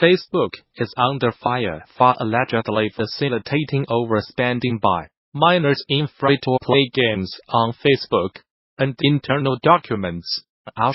Facebook is under fire for allegedly facilitating overspending by minors in free-to-play games on Facebook, and internal documents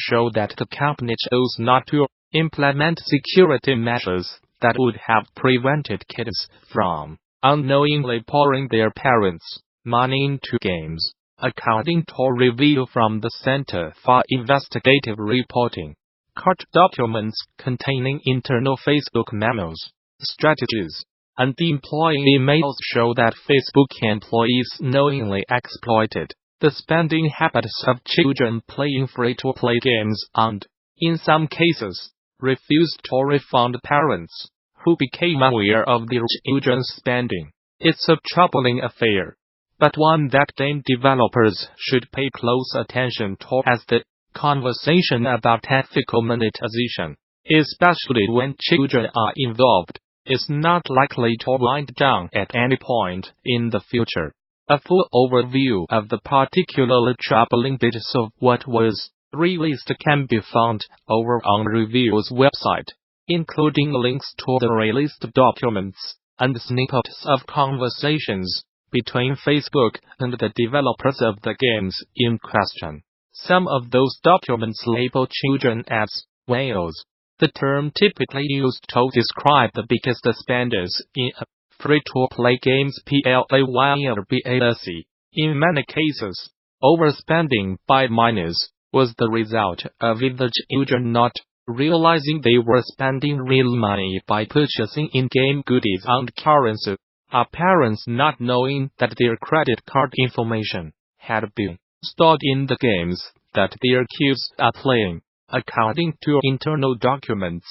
show that the company chose not to implement security measures that would have prevented kids from unknowingly pouring their parents' money into games, according to a review from the Center for Investigative Reporting. Court documents containing internal Facebook memos, strategies, and employee emails show that Facebook employees knowingly exploited the spending habits of children playing free-to-play games and, in some cases, refused to refund parents who became aware of their children's spending. It's a troubling affair, but one that game developers should pay close attention to, as the conversation about ethical monetization, especially when children are involved, is not likely to wind down at any point in the future. A full overview of the particularly troubling bits of what was released can be found over on Review's website, including links to the released documents and snippets of conversations between Facebook and the developers of the games in question. Some of those documents label children as whales, the term typically used to describe the biggest spenders in free-to-play games PLAYERBASE. In many cases, overspending by minors was the result of either children not realizing they were spending real money by purchasing in-game goodies and currency, or parents not knowing that their credit card information had been stored in the games that their kids are playing. According to internal documents,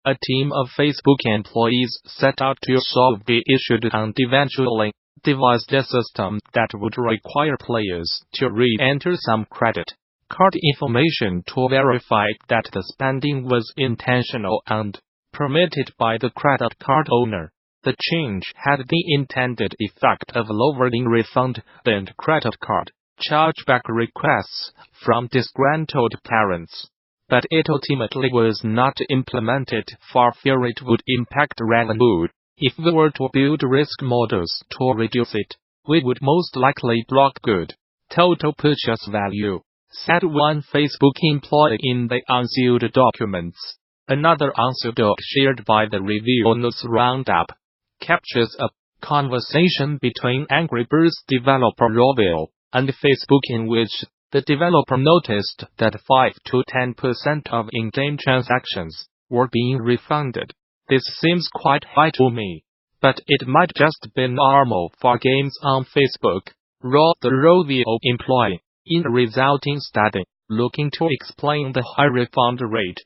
a team of Facebook employees set out to solve the issue and eventually devised a system that would require players to re-enter some credit card information to verify that the spending was intentional and permitted by the credit card owner. The change had the intended effect of lowering refund and credit card chargeback requests from disgruntled parents, but it ultimately was not implemented for fear it would impact revenue. If we were to build risk models to reduce it, we would most likely block good total purchase value, said one Facebook employee in the unsealed documents. Another unsealed doc shared by the Review News Roundup captures a conversation between Angry Birds developer Roville and Facebook in which the developer noticed that 5 to 10% of in-game transactions were being refunded. This seems quite high to me, but it might just be normal for games on Facebook, wrote the Roville employee. In a resulting study, looking to explain the high refund rate,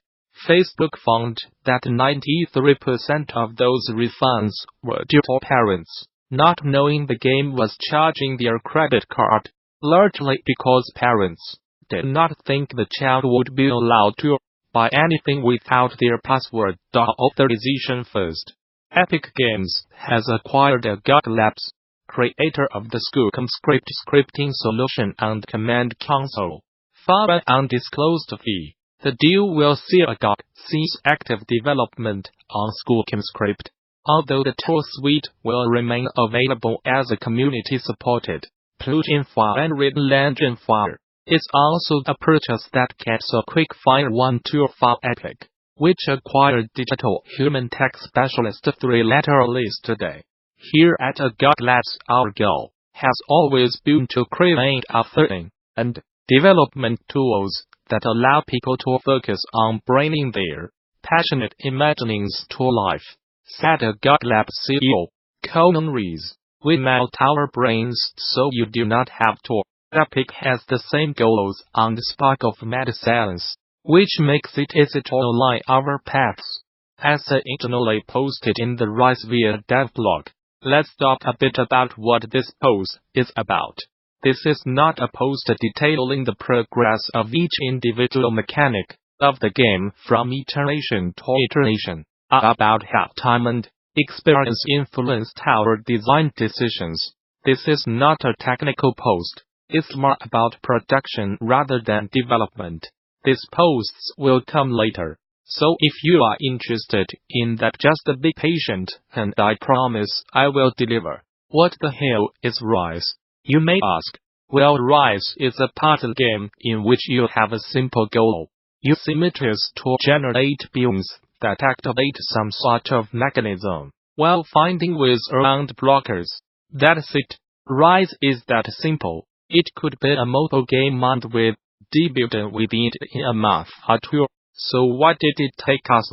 Facebook found that 93% of those refunds were due to parents not knowing the game was charging their credit card, largely because parents did not think the child would be allowed to buy anything without their password or authorization first. Epic Games has acquired a GOG Labs, creator of the SchoolComScript scripting solution and command console, for an undisclosed fee. The deal will see a GOG cease active development on SchoolComScript, although the tool suite will remain available as a community-supported plugin for Unreal Engine 4. It's also a purchase that gets a quick Fire 1 tool for Epic, which acquired digital human tech specialist 3-letter list today. Here at GOG Labs, our goal has always been to create authoring and development tools that allow people to focus on bringing their passionate imaginings to life, said GOG Labs CEO Conan Rees. We melt our brains so you do not have to. Epic has the same goals and spark of mad science, which makes it easy to align our paths. As originally posted in the Rise via Dev blog, let's talk a bit about what this post is about. This is not a post detailing the progress of each individual mechanic of the game from iteration to iteration, or about how time and experience influenced our design decisions. This is not a technical post. It's more about production rather than development. These posts will come later, So if you are interested in that, just be patient, and I promise I will deliver. What the hell is Rise? You may ask. Well, Rise is a puzzle game in which you have a simple goal. You symmetries to generate beams that activate some sort of mechanism, while finding ways around blockers. That's it. Rise is that simple. It could be a mobile game made with debuted within it in a month or two. So why did it take us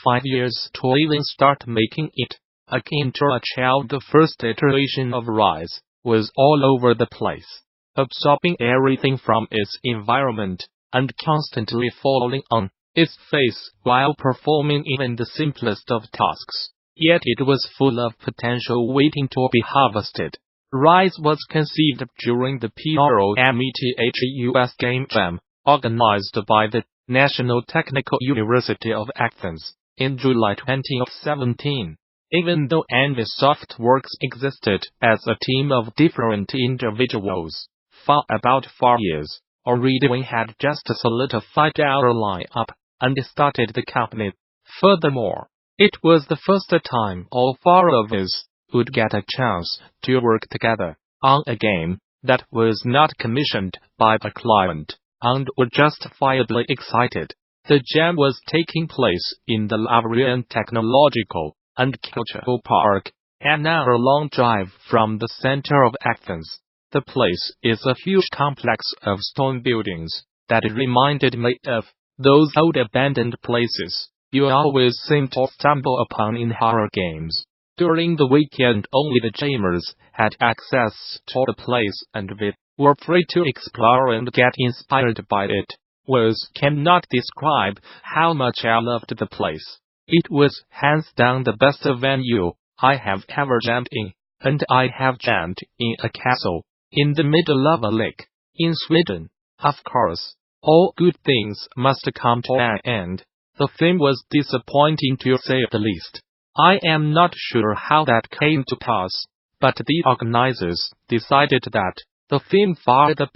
5 years to even start making it? A game to a child. The first iteration of Rise was all over the place, absorbing everything from its environment, and constantly falling on its face while performing even the simplest of tasks. Yet it was full of potential waiting to be harvested. Rise was conceived during the PROMETHEUS Game Jam, organized by the National Technical University of Athens, in July 2017. Even though Envy Softworks existed as a team of different individuals for about 4 years, already had just solidified our line-up and started the company. Furthermore, it was the first time all 4 of us would get a chance to work together on a game that was not commissioned by a client, and were justifiably excited. The jam was taking place in the Lavrian Technological and Cultural Park, an hour-long drive from the center of Athens. The place is a huge complex of stone buildings that reminded me of those old abandoned places you always seem to stumble upon in horror games. During the weekend, only the gamers had access to the place, and we were free to explore and get inspired by it. Words cannot describe how much I loved the place. It was hands down the best venue I have ever jammed in, and I have jammed in a castle in the middle of a lake in Sweden. Of course, all good things must come to an end. The theme was disappointing, to say the least. I am not sure how that came to pass, but the organizers decided that the theme for the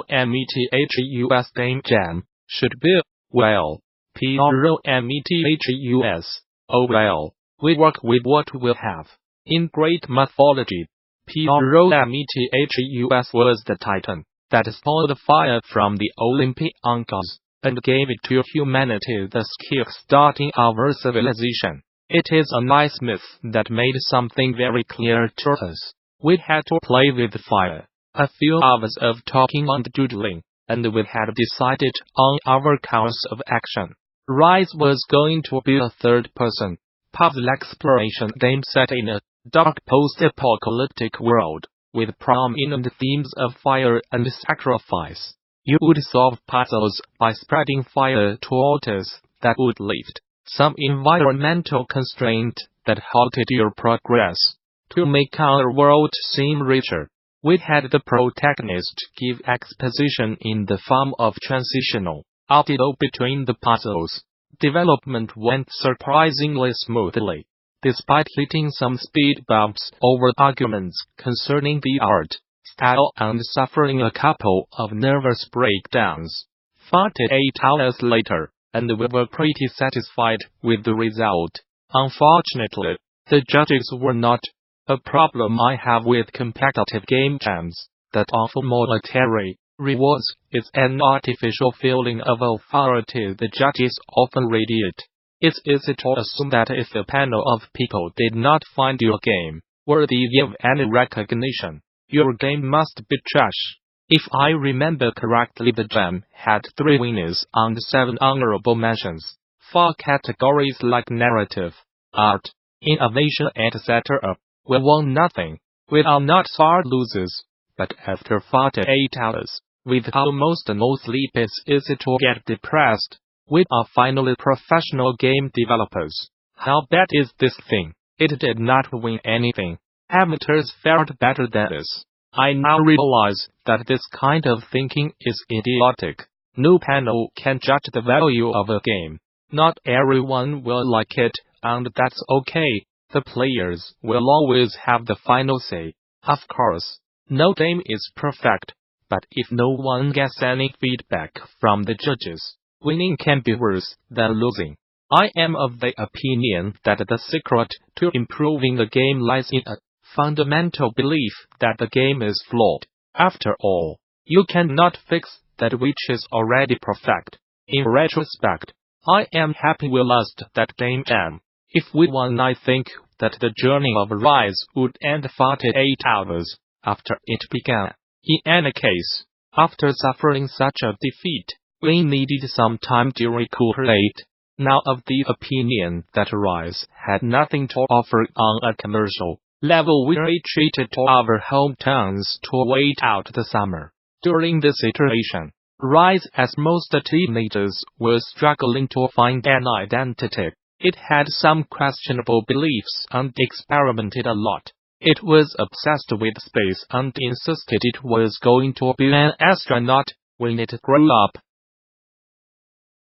PROMETHEUS Game Jam should be, well, PROMETHEUS. Oh well, we work with what we have. In Greek mythology, PROMETHEUS was the titan that stole the fire from the Olympians and gave it to humanity, thus kick-starting our civilization. It is a nice myth that made something very clear to us. We had to play with fire. A few hours of talking and doodling, and we had decided on our course of action. Rise was going to be a third-person puzzle exploration game set in a dark post-apocalyptic world, with prominent themes of fire and sacrifice. You would solve puzzles by spreading fire to altars that would lift some environmental constraint that halted your progress. To make our world seem richer, we had the protagonist give exposition in the form of transitional audio between the puzzles. Development went surprisingly smoothly, despite hitting some speed bumps over arguments concerning the art style and suffering a couple of nervous breakdowns. 48 hours later, and we were pretty satisfied with the result. Unfortunately, the judges were not. A problem I have with competitive game jams that offer monetary rewards is an artificial feeling of authority the judges often radiate. It's easy to assume that if a panel of people did not find your game worthy of any recognition, your game must be trash. If I remember correctly, the jam had 3 winners and 7 honorable mentions, 4 categories like narrative, art, innovation, etc. We won nothing. We are not sore losers, but after 48 hours, with almost no sleep, it's easy to get depressed. We are finally professional game developers. How bad is this thing? It did not win anything. Amateurs fared better than us. I now realize that this kind of thinking is idiotic. No panel can judge the value of a game. Not everyone will like it, and that's okay. The players will always have the final say. Of course, no game is perfect, but if no one gets any feedback from the judges, winning can be worse than losing. I am of the opinion that the secret to improving the game lies in a fundamental belief that the game is flawed. After all, you cannot fix that which is already perfect. In retrospect, I am happy we lost that game, and if we won, I think that the journey of Rise would end 48 hours after it began. In any case, after suffering such a defeat, we needed some time to recuperate. Now of the opinion that Rise had nothing to offer on a commercial level, we retreated to our hometowns to wait out the summer. During this iteration, Rise, as most teenagers, was struggling to find an identity. It had some questionable beliefs and experimented a lot. It was obsessed with space and insisted it was going to be an astronaut when it grew up.